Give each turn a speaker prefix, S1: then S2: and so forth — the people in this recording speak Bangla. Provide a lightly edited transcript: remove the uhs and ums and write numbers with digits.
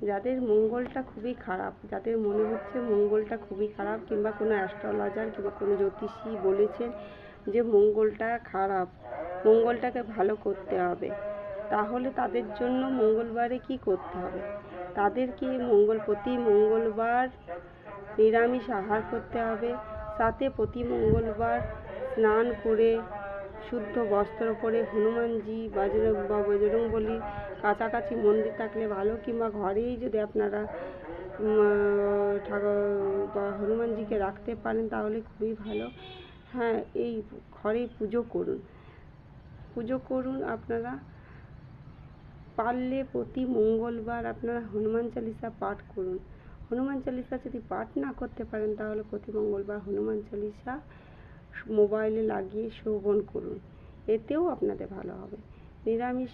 S1: যাদের মঙ্গলটা খুবই খারাপ, যাদের মনে হচ্ছে মঙ্গলটা খুবই খারাপ, কিংবা কোনো অ্যাস্ট্রোলজার কিংবা কোনো জ্যোতিষী বলেছেন যে মঙ্গলটা খারাপ, মঙ্গলটাকে ভালো করতে হবে, তাহলে তাদের জন্য মঙ্গলবারে কি করতে হবে? তাদেরকে প্রতি মঙ্গলবার নিরামিষ আহার করতে হবে। সাথে প্রতি মঙ্গলবার স্নান করে শুদ্ধ বস্ত্র পরে হনুমানজি বা বজরংবলীর কাছাকাছি মন্দির থাকলে ভালো, কিংবা ঘরেই যদি আপনারা হনুমানজিকে রাখতে পারেন তাহলে খুবই ভালো। হ্যাঁ, এই ঘরে পুজো করুন। আপনারা পারলে প্রতি মঙ্গলবার আপনারা হনুমান চালিসা পাঠ করুন। হনুমান চালিসা যদি পাঠ না করতে পারেন তাহলে প্রতি মঙ্গলবার হনুমান চালিসা মোবাইলে লাগিয়ে শ্রবণ করুন, এতেও আপনাদের ভালো হবে। নিরামিষ